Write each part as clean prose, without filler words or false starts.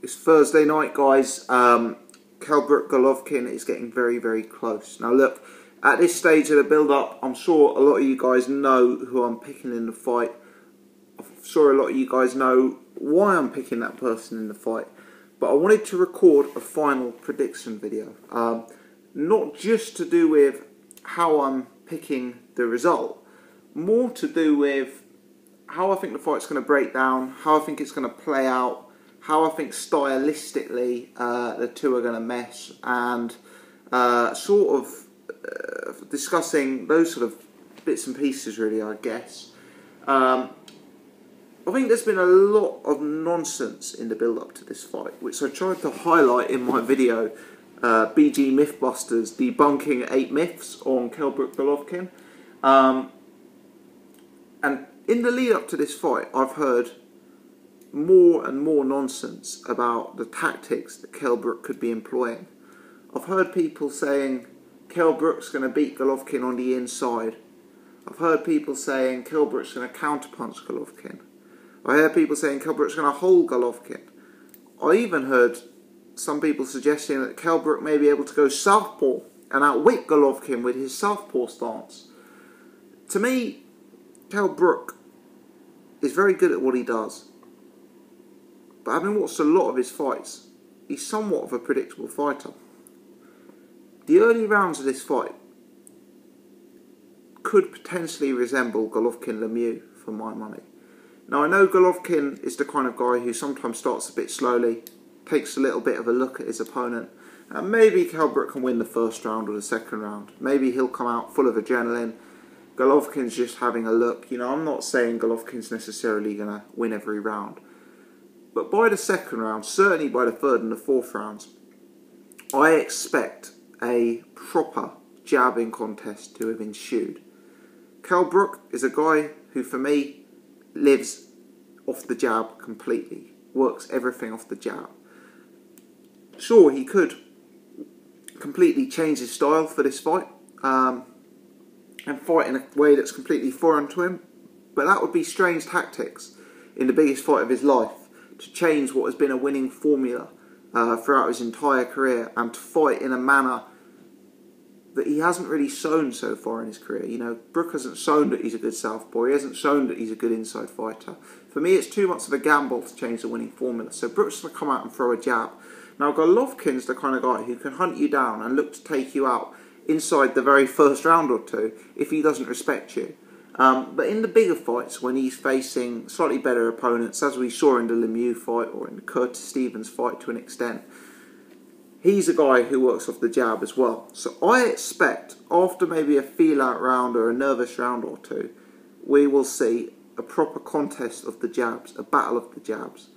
It's Thursday night, guys. Kell Brook Golovkin is getting very, very close. Now look, at this stage of the build-up, I'm sure a lot of you guys know who I'm picking in the fight. I'm sure a lot of you guys know why I'm picking that person in the fight. But I wanted to record a final prediction video. Not just to do with how I'm picking the result, more to do with how I think the fight's going to break down, how I think it's going to play out, how I think stylistically the two are going to mesh, and sort of discussing those sort of bits and pieces, really, I guess. I think there's been a lot of nonsense in the build-up to this fight, which I tried to highlight in my video, BG Mythbusters, debunking 8 myths on Kell Brook Golovkin. And in the lead-up to this fight, I've heard more and more nonsense about the tactics that Kell Brook could be employing. I've heard people saying Kell Brook's going to beat Golovkin on the inside. I've heard people saying Kell Brook's going to counterpunch Golovkin. I heard people saying Kell Brook's going to hold Golovkin. I even heard some people suggesting that Kell Brook may be able to go southpaw and outwit Golovkin with his southpaw stance. To me, Kell Brook is very good at what he does. But having watched a lot of his fights, he's somewhat of a predictable fighter. The early rounds of this fight could potentially resemble Golovkin-Lemieux for my money. Now, I know Golovkin is the kind of guy who sometimes starts a bit slowly, takes a little bit of a look at his opponent, and maybe Kell Brook can win the first round or the second round. Maybe he'll come out full of adrenaline. Golovkin's just having a look. You know, I'm not saying Golovkin's necessarily going to win every round. But by the second round, certainly by the third and the fourth rounds, I expect a proper jabbing contest to have ensued. Kell Brook is a guy who, for me, lives off the jab completely. Works everything off the jab. Sure, he could completely change his style for this fight. And fight in a way that's completely foreign to him. But that would be strange tactics in the biggest fight of his life, to change what has been a winning formula throughout his entire career, and to fight in a manner that he hasn't really shown so far in his career. You know, Brook hasn't shown that he's a good southpaw. He hasn't shown that he's a good inside fighter. For me, it's too much of a gamble to change the winning formula. So Brook's going to come out and throw a jab. Now, Golovkin's the kind of guy who can hunt you down and look to take you out inside the very first round or two if he doesn't respect you. But in the bigger fights, when he's facing slightly better opponents, as we saw in the Lemieux fight or in the Curtis Stevens fight to an extent, he's a guy who works off the jab as well. So I expect, after maybe a feel-out round or a nervous round or two, we will see a proper contest of the jabs, a battle of the jabs.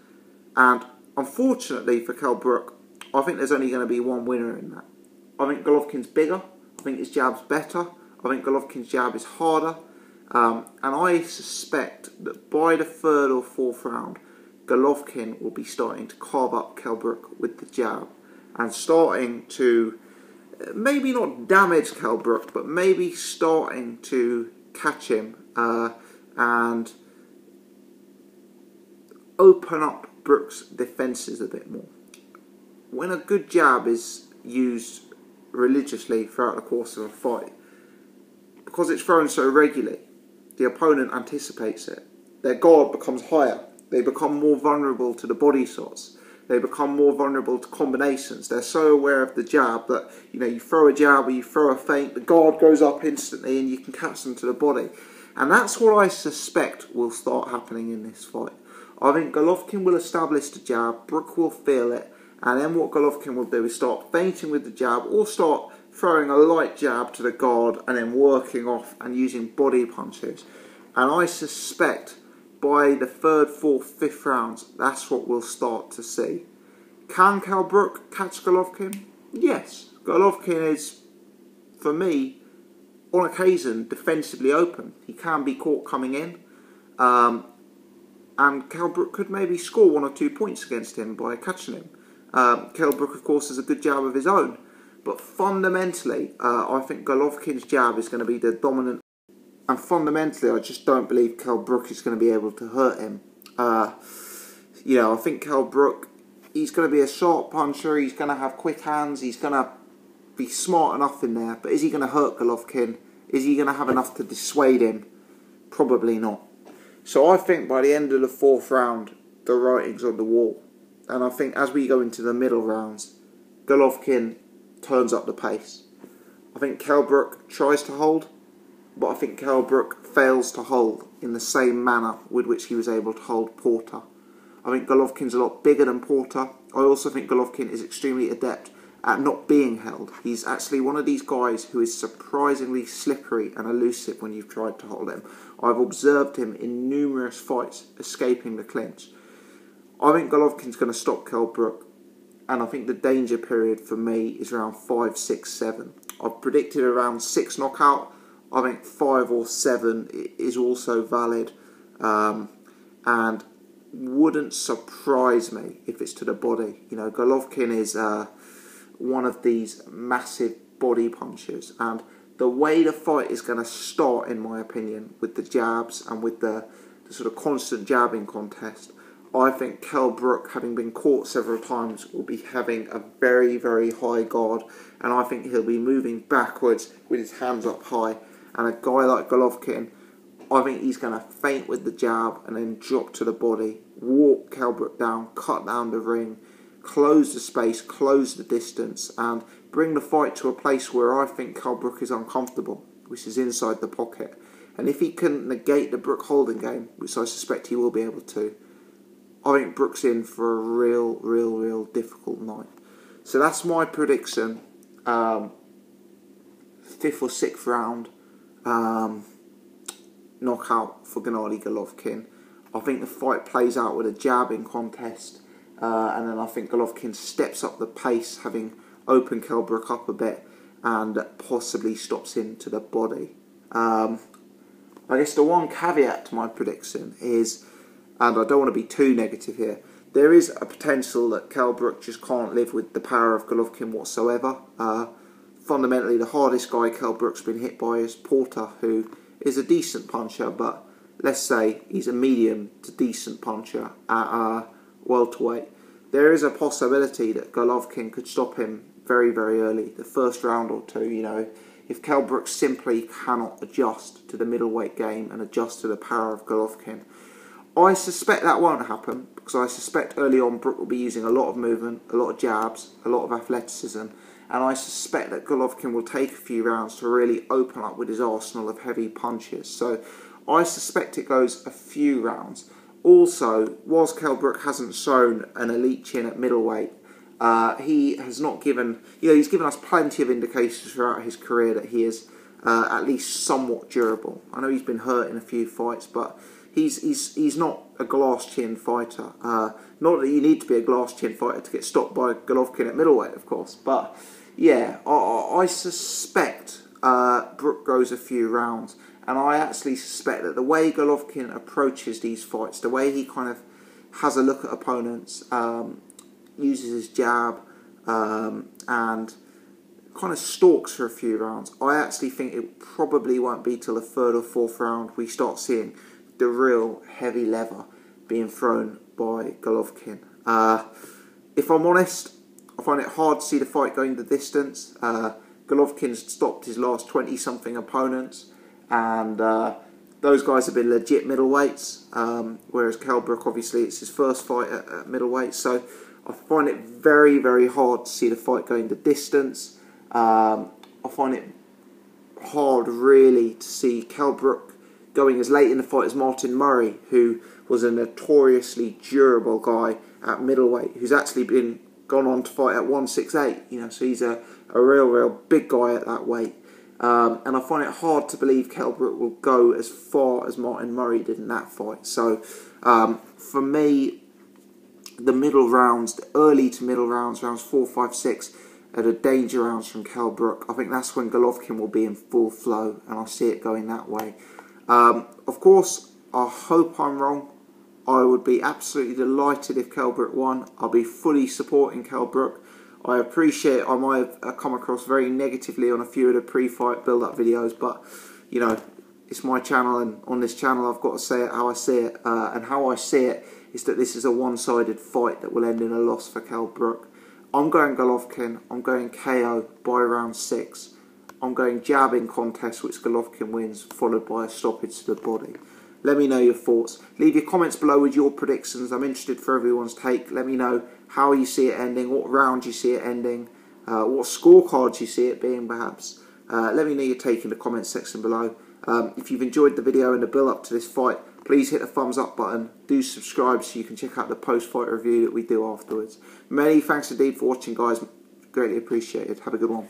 And unfortunately for Kell Brook, I think there's only going to be one winner in that. I think Golovkin's bigger. I think his jab's better. I think Golovkin's jab is harder. And I suspect that by the third or fourth round, Golovkin will be starting to carve up Kell Brook with the jab, and starting to, maybe not damage Kell Brook, but maybe starting to catch him and open up Brook's defences a bit more. When a good jab is used religiously throughout the course of a fight, because it's thrown so regularly, the opponent anticipates it. Their guard becomes higher. They become more vulnerable to the body shots. They become more vulnerable to combinations. They're so aware of the jab that, you know, you throw a jab or you throw a feint, the guard goes up instantly and you can catch them to the body. And that's what I suspect will start happening in this fight. I think Golovkin will establish the jab, Brook will feel it, and then what Golovkin will do is start feinting with the jab, or start throwing a light jab to the guard and then working off and using body punches. And I suspect by the third, fourth, fifth rounds, that's what we'll start to see. Can Kell Brook catch Golovkin? Yes. Golovkin is, for me, on occasion, defensively open. He can be caught coming in. And Kell Brook could maybe score 1 or 2 points against him by catching him. Kell Brook, of course, has a good jab of his own. But fundamentally, I think Golovkin's jab is going to be the dominant. And fundamentally, I just don't believe Kell Brook is going to be able to hurt him. You know, I think Kell Brook he's going to be a sharp puncher, he's going to have quick hands, he's going to be smart enough in there, but is he going to hurt Golovkin? Is he going to have enough to dissuade him? Probably not. So I think by the end of the 4th round, the writing's on the wall. And I think as we go into the middle rounds, Golovkin turns up the pace. I think Kell Brook tries to hold, but I think Kell Brook fails to hold in the same manner with which he was able to hold Porter. I think Golovkin's a lot bigger than Porter. I also think Golovkin is extremely adept at not being held. He's actually one of these guys who is surprisingly slippery and elusive when you've tried to hold him. I've observed him in numerous fights escaping the clinch. I think Golovkin's going to stop Kell Brook, and I think the danger period for me is around 5, 6, 7. I've predicted around 6 knockout. I think 5 or 7 is also valid, and wouldn't surprise me if it's to the body. You know, Golovkin is one of these massive body punchers, and the way the fight is going to start, in my opinion, with the jabs and with the sort of constant jabbing contest, I think Kell Brook, having been caught several times, will be having a very, very high guard, and I think he'll be moving backwards with his hands up high. And a guy like Golovkin, I think he's going to feint with the jab and then drop to the body, walk Kell Brook down, cut down the ring, close the space, close the distance, and bring the fight to a place where I think Kell Brook is uncomfortable, which is inside the pocket. And if he can negate the Brook holding game, which I suspect he will be able to, I think Brook's in for a real difficult night. So that's my prediction. 5th or 6th round knockout for Gennady Golovkin. I think the fight plays out with a jabbing contest, and then I think Golovkin steps up the pace, having opened Kell Brook up a bit, and possibly stops him to the body. I guess the one caveat to my prediction is, and I don't want to be too negative here, there is a potential that Kell Brook just can't live with the power of Golovkin whatsoever. Fundamentally, the hardest guy Kell Brook's been hit by is Porter, who is a decent puncher, but let's say he's a medium to decent puncher at welterweight. There is a possibility that Golovkin could stop him very early, the first round or two. You know, if Kell Brook simply cannot adjust to the middleweight game and adjust to the power of Golovkin. I suspect that won't happen, because I suspect early on Brook will be using a lot of movement, a lot of jabs, a lot of athleticism, and I suspect that Golovkin will take a few rounds to really open up with his arsenal of heavy punches. So I suspect it goes a few rounds. Also, whilst Kell Brook hasn't shown an elite chin at middleweight, he has not given, he's given us plenty of indications throughout his career that he is at least somewhat durable. I know he's been hurt in a few fights, but he's not a glass chin fighter. Not that you need to be a glass chin fighter to get stopped by Golovkin at middleweight, of course. But yeah, I suspect Brook goes a few rounds, and I actually suspect that the way Golovkin approaches these fights, the way he kind of has a look at opponents, uses his jab, and kind of stalks for a few rounds, I actually think it probably won't be till the 3rd or 4th round we start seeing the real heavy lever being thrown by Golovkin. If I'm honest, I find it hard to see the fight going the distance. Golovkin's stopped his last 20-something opponents, and those guys have been legit middleweights, whereas Kell Brook, obviously, it's his first fight at middleweight, so I find it very hard to see the fight going the distance. I find it hard, really, to see Kell Brook going as late in the fight as Martin Murray, who was a notoriously durable guy at middleweight, who's actually gone on to fight at 168. So he's a real big guy at that weight. And I find it hard to believe Kell Brook will go as far as Martin Murray did in that fight. So for me, the middle rounds, the early to middle rounds, rounds 4, 5, 6, are the danger rounds from Kell Brook. I think that's when Golovkin will be in full flow, and I see it going that way. Of course, I hope I'm wrong. I would be absolutely delighted if Kell Brook won. I'll be fully supporting Kell Brook. I appreciate I might have come across very negatively on a few of the pre-fight build-up videos, but, it's my channel, and on this channel I've got to say it how I see it. And how I see it is that this is a one-sided fight that will end in a loss for Kell Brook. I'm going Golovkin. I'm going KO by round 6. I'm going jabbing contest, which Golovkin wins, followed by a stoppage to the body. Let me know your thoughts. Leave your comments below with your predictions. I'm interested for everyone's take. Let me know how you see it ending, what round you see it ending, what scorecards you see it being perhaps. Let me know your take in the comments section below. If you've enjoyed the video and the build up to this fight, please hit the thumbs up button. Do subscribe so you can check out the post-fight review that we do afterwards. Many thanks indeed for watching, guys. Greatly appreciated. Have a good one.